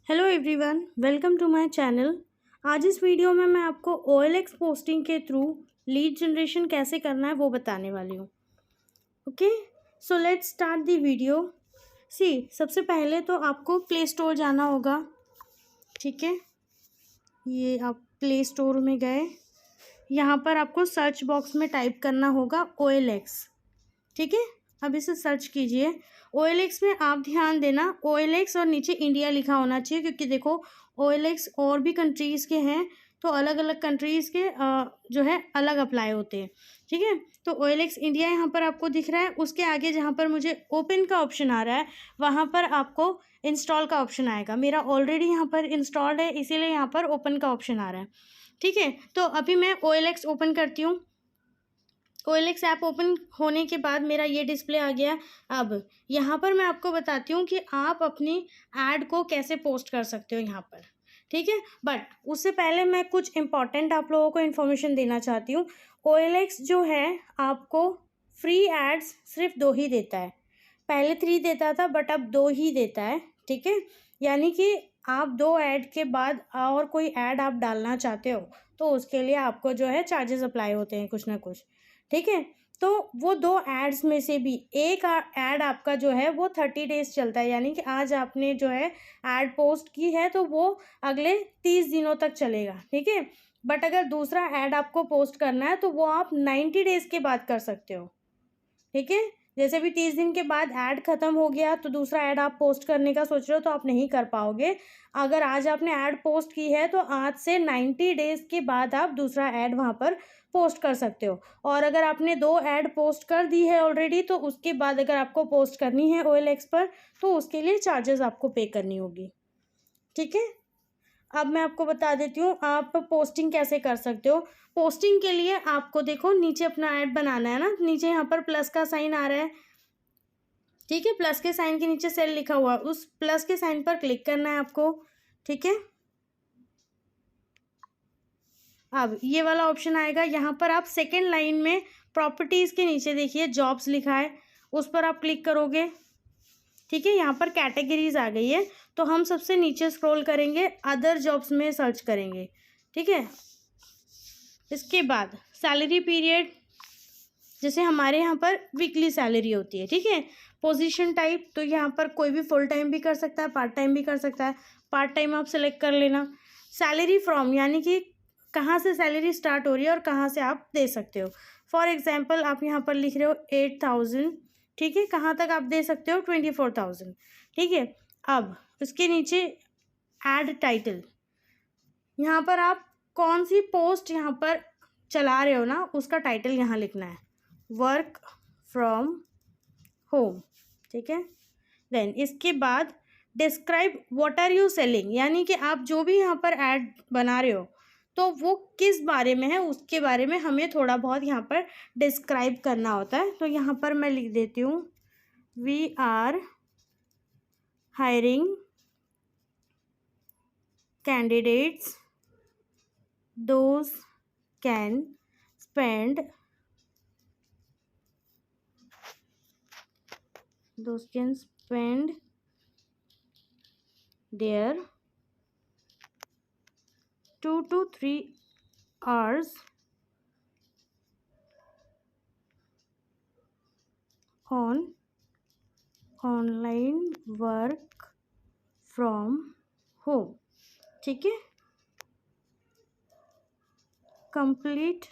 Hello everyone, welcome to my channel. आज इस video में मैं आपको OLX पोस्टिंग के थ्रू लीड जनरेशन कैसे करना है वो बताने वाली हूँ। Okay, so let's start the video. सबसे पहले तो आपको प्ले स्टोर जाना होगा। ठीक है, ये आप प्ले स्टोर में गए, यहाँ पर आपको सर्च बॉक्स में टाइप करना होगा OLX। ठीक है, अब इसे सर्च कीजिए। OLX में आप ध्यान देना, OLX और नीचे इंडिया लिखा होना चाहिए, क्योंकि देखो OLX और भी कंट्रीज़ के हैं तो अलग अलग कंट्रीज़ के जो है अलग अप्लाई होते हैं। ठीक है, तो OLX इंडिया यहाँ पर आपको दिख रहा है। उसके आगे जहाँ पर मुझे ओपन का ऑप्शन आ रहा है वहाँ पर आपको इंस्टॉल का ऑप्शन आएगा। मेरा ऑलरेडी यहाँ पर इंस्टॉल्ड है, इसीलिए यहाँ पर ओपन का ऑप्शन आ रहा है। ठीक है, तो अभी मैं OLX ओपन करती हूँ। OLX ऐप ओपन होने के बाद मेरा ये डिस्प्ले आ गया। अब यहाँ पर मैं आपको बताती हूँ कि आप अपनी ऐड को कैसे पोस्ट कर सकते हो यहाँ पर। ठीक है, बट उससे पहले मैं कुछ इम्पॉर्टेंट आप लोगों को इन्फॉर्मेशन देना चाहती हूँ। OLX जो है आपको फ्री एड्स सिर्फ 2 ही देता है। पहले 3 देता था बट अब 2 ही देता है। ठीक है, यानी कि आप 2 ऐड के बाद और कोई ऐड आप डालना चाहते हो तो उसके लिए आपको जो है चार्जेस अप्लाई होते हैं कुछ ना कुछ। ठीक है, तो वो 2 एड्स में से भी एक ऐड आपका जो है वो 30 डेज चलता है, यानी कि आज आपने जो है ऐड पोस्ट की है तो वो अगले 30 दिनों तक चलेगा। ठीक है, बट अगर दूसरा ऐड आपको पोस्ट करना है तो वो आप 90 डेज के बाद कर सकते हो। ठीक है, जैसे भी 30 दिन के बाद ऐड ख़त्म हो गया तो दूसरा ऐड आप पोस्ट करने का सोच रहे हो तो आप नहीं कर पाओगे। अगर आज आपने ऐड पोस्ट की है तो आज से 90 डेज़ के बाद आप दूसरा ऐड वहाँ पर पोस्ट कर सकते हो। और अगर आपने 2 ऐड पोस्ट कर दी है ऑलरेडी तो उसके बाद अगर आपको पोस्ट करनी है OLX पर तो उसके लिए चार्जेस आपको पे करनी होगी। ठीक है, अब मैं आपको बता देती हूँ आप पोस्टिंग कैसे कर सकते हो। पोस्टिंग के लिए आपको देखो नीचे अपना ऐड बनाना है ना, नीचे यहाँ पर प्लस का साइन आ रहा है। ठीक है, प्लस के साइन के नीचे सेल लिखा हुआ है, उस प्लस के साइन पर क्लिक करना है आपको। ठीक है, अब ये वाला ऑप्शन आएगा, यहाँ पर आप सेकेंड लाइन में प्रॉपर्टीज़ के नीचे देखिए जॉब्स लिखा है, उस पर आप क्लिक करोगे। ठीक है, यहाँ पर कैटेगरीज आ गई है तो हम सबसे नीचे स्क्रॉल करेंगे, अदर जॉब्स में सर्च करेंगे। ठीक है, इसके बाद सैलरी पीरियड, जैसे हमारे यहाँ पर वीकली सैलरी होती है। ठीक है, पोजीशन टाइप, तो यहाँ पर कोई भी फुल टाइम भी कर सकता है, पार्ट टाइम भी कर सकता है। पार्ट टाइम आप सेलेक्ट कर लेना। सैलरी फ्रॉम, यानी कि कहाँ से सैलरी स्टार्ट हो रही है और कहाँ से आप दे सकते हो। फॉर एग्जांपल आप यहाँ पर लिख रहे हो 8000। ठीक है, कहाँ तक आप दे सकते हो 24,000। ठीक है, अब उसके नीचे ऐड टाइटल, यहाँ पर आप कौन सी पोस्ट यहाँ पर चला रहे हो ना उसका टाइटल यहाँ लिखना है, वर्क फ्रॉम होम। ठीक है, देन इसके बाद describe what are you selling, यानी कि आप जो भी यहाँ पर ऐड बना रहे हो तो वो किस बारे में है उसके बारे में हमें थोड़ा बहुत यहाँ पर डिस्क्राइब करना होता है। तो यहाँ पर मैं लिख देती हूँ, we are hiring candidates those can spend their 2 to 3 hours on online work from home। ठीक है, complete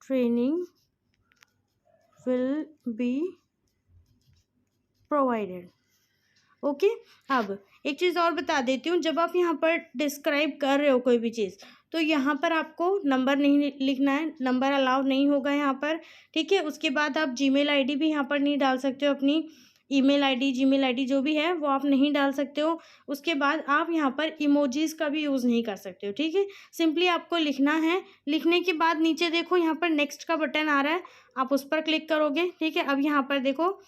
training will be provided। Okay, अब एक चीज़ और बता देती हूँ, जब आप यहाँ पर डिस्क्राइब कर रहे हो कोई भी चीज़ तो यहाँ पर आपको नंबर नहीं लिखना है, नंबर अलाउ नहीं होगा यहाँ पर। ठीक है, उसके बाद आप जीमेल आईडी भी यहाँ पर नहीं डाल सकते हो, अपनी ईमेल आईडी जीमेल आईडी जो भी है वो आप नहीं डाल सकते हो। उसके बाद आप यहाँ पर इमोजीज़ का भी यूज़ नहीं कर सकते हो। ठीक है, सिंपली आपको लिखना है। लिखने के बाद नीचे देखो यहाँ पर नेक्स्ट का बटन आ रहा है, आप उस पर क्लिक करोगे। ठीक है, अब यहाँ पर देखो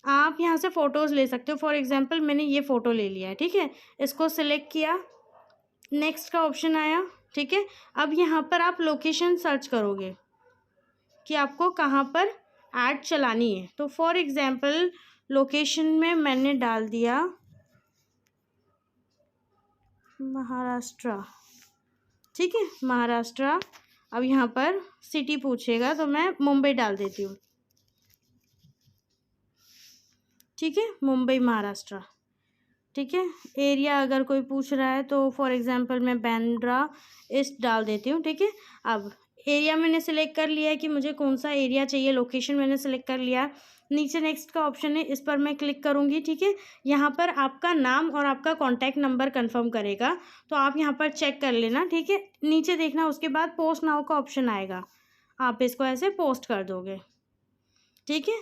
आप यहाँ से फ़ोटोज़ ले सकते हो। फॉर एग्जांपल मैंने ये फ़ोटो ले लिया है। ठीक है, इसको सिलेक्ट किया, नेक्स्ट का ऑप्शन आया। ठीक है, अब यहाँ पर आप लोकेशन सर्च करोगे कि आपको कहाँ पर ऐड चलानी है। तो फॉर एग्जांपल लोकेशन में मैंने डाल दिया महाराष्ट्र, ठीक है, महाराष्ट्र। अब यहाँ पर सिटी पूछेगा तो मैं मुंबई डाल देती हूँ, ठीक है, मुंबई महाराष्ट्र, ठीक है। एरिया अगर कोई पूछ रहा है तो फॉर एग्जांपल मैं बांद्रा ईस्ट डाल देती हूँ, ठीक है। अब एरिया मैंने सिलेक्ट कर लिया है कि मुझे कौन सा एरिया चाहिए, लोकेशन मैंने सिलेक्ट कर लिया। नीचे नेक्स्ट का ऑप्शन है, इस पर मैं क्लिक करूँगी, ठीक है। यहाँ पर आपका नाम और आपका कॉन्टैक्ट नंबर कन्फर्म करेगा, तो आप यहाँ पर चेक कर लेना, ठीक है। नीचे देखना, उसके बाद पोस्ट नाउ का ऑप्शन आएगा, आप इसको ऐसे पोस्ट कर दोगे, ठीक है।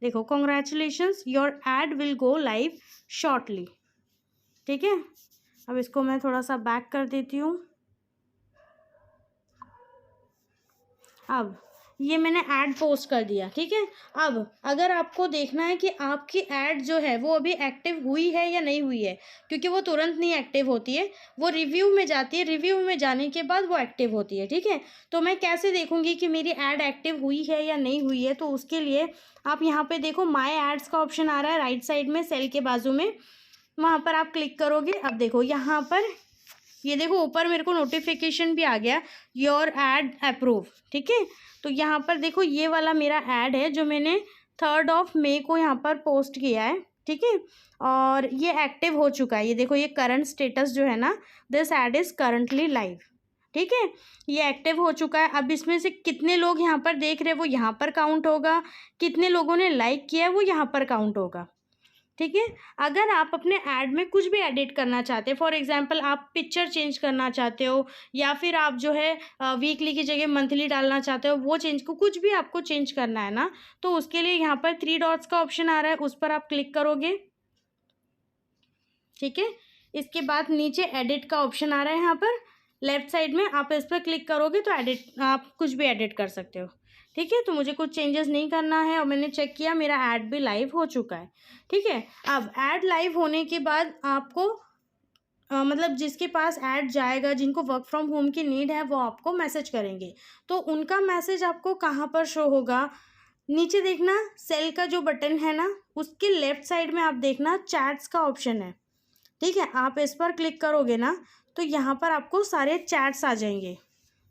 देखो, congratulations your add will go live shortly, ठीक है। अब इसको मैं थोड़ा सा बैक कर देती हूँ। अब ये मैंने ऐड पोस्ट कर दिया, ठीक है। अब अगर आपको देखना है कि आपकी ऐड जो है वो अभी एक्टिव हुई है या नहीं हुई है, क्योंकि वो तुरंत नहीं एक्टिव होती है, वो रिव्यू में जाती है, रिव्यू में जाने के बाद वो एक्टिव होती है, ठीक है। तो मैं कैसे देखूंगी कि मेरी ऐड एक्टिव हुई है या नहीं हुई है, तो उसके लिए आप यहाँ पे देखो, माई एड्स का ऑप्शन आ रहा है राइट साइड में सेल के बाजू में, वहाँ पर आप क्लिक करोगे। अब देखो यहाँ पर, ये देखो ऊपर मेरे को नोटिफिकेशन भी आ गया, योर एड अप्रूव, ठीक है। तो यहाँ पर देखो, ये वाला मेरा ऐड है जो मैंने 3 मई को यहाँ पर पोस्ट किया है, ठीक है। और ये एक्टिव हो चुका है, ये देखो, ये करंट स्टेटस जो है ना, this add is currently live, ठीक है। ये एक्टिव हो चुका है। अब इसमें से कितने लोग यहाँ पर देख रहे हैं वो यहाँ पर काउंट होगा, कितने लोगों ने लाइक किया है वो यहाँ पर काउंट होगा, ठीक है। अगर आप अपने ऐड में कुछ भी एडिट करना चाहते हैं, फॉर एग्जांपल आप पिक्चर चेंज करना चाहते हो, या फिर आप जो है वीकली की जगह मंथली डालना चाहते हो, वो चेंज को कुछ भी आपको चेंज करना है ना, तो उसके लिए यहाँ पर 3 डॉट्स का ऑप्शन आ रहा है, उस पर आप क्लिक करोगे, ठीक है। इसके बाद नीचे एडिट का ऑप्शन आ रहा है, यहाँ पर लेफ्ट साइड में, आप इस पर क्लिक करोगे तो एडिट, आप कुछ भी एडिट कर सकते हो, ठीक है। तो मुझे कुछ चेंजेस नहीं करना है और मैंने चेक किया, मेरा ऐड भी लाइव हो चुका है, ठीक है। अब ऐड लाइव होने के बाद आपको मतलब जिसके पास ऐड जाएगा, जिनको वर्क फ्रॉम होम की नीड है, वो आपको मैसेज करेंगे। तो उनका मैसेज आपको कहाँ पर शो होगा, नीचे देखना, सेल का जो बटन है ना, उसके लेफ्ट साइड में आप देखना चैट्स का ऑप्शन है, ठीक है। आप इस पर क्लिक करोगे ना, तो यहाँ पर आपको सारे चैट्स आ जाएंगे,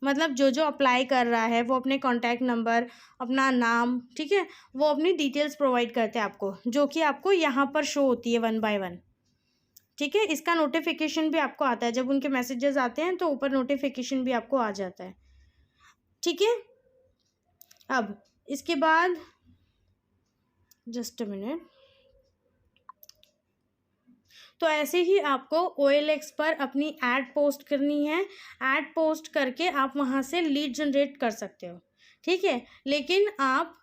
मतलब जो जो अप्लाई कर रहा है वो अपने कॉन्टैक्ट नंबर, अपना नाम, ठीक है, वो अपनी डिटेल्स प्रोवाइड करते हैं आपको, जो कि आपको यहाँ पर शो होती है 1 बाय 1, ठीक है। इसका नोटिफिकेशन भी आपको आता है, जब उनके मैसेजेस आते हैं तो ऊपर नोटिफिकेशन भी आपको आ जाता है, ठीक है। अब इसके बाद जस्ट अ मिनट, तो ऐसे ही आपको OLX पर अपनी ऐड पोस्ट करनी है। ऐड पोस्ट करके आप वहाँ से लीड जनरेट कर सकते हो, ठीक है। लेकिन आप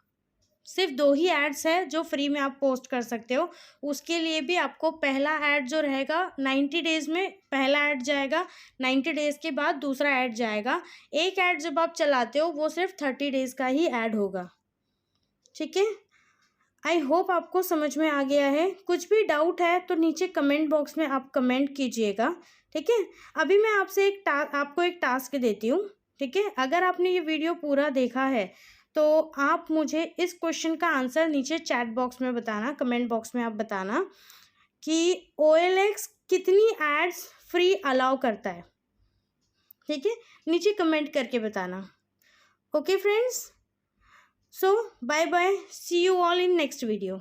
सिर्फ 2 ही एड्स है जो फ्री में आप पोस्ट कर सकते हो, उसके लिए भी आपको पहला ऐड जो रहेगा 90 डेज़ में पहला ऐड जाएगा, 90 डेज़ के बाद दूसरा ऐड जाएगा। एक ऐड जब आप चलाते हो वो सिर्फ 30 डेज़ का ही ऐड होगा, ठीक है। आई होप आपको समझ में आ गया है। कुछ भी डाउट है तो नीचे कमेंट बॉक्स में आप कमेंट कीजिएगा, ठीक है। अभी मैं आपसे आपको एक टास्क देती हूँ, ठीक है। अगर आपने ये वीडियो पूरा देखा है तो आप मुझे इस क्वेश्चन का आंसर नीचे चैट बॉक्स में बताना, कमेंट बॉक्स में आप बताना कि OLX कितनी एड्स फ्री अलाउ करता है, ठीक है। नीचे कमेंट करके बताना। Okay friends, so bye bye, see you all in next video.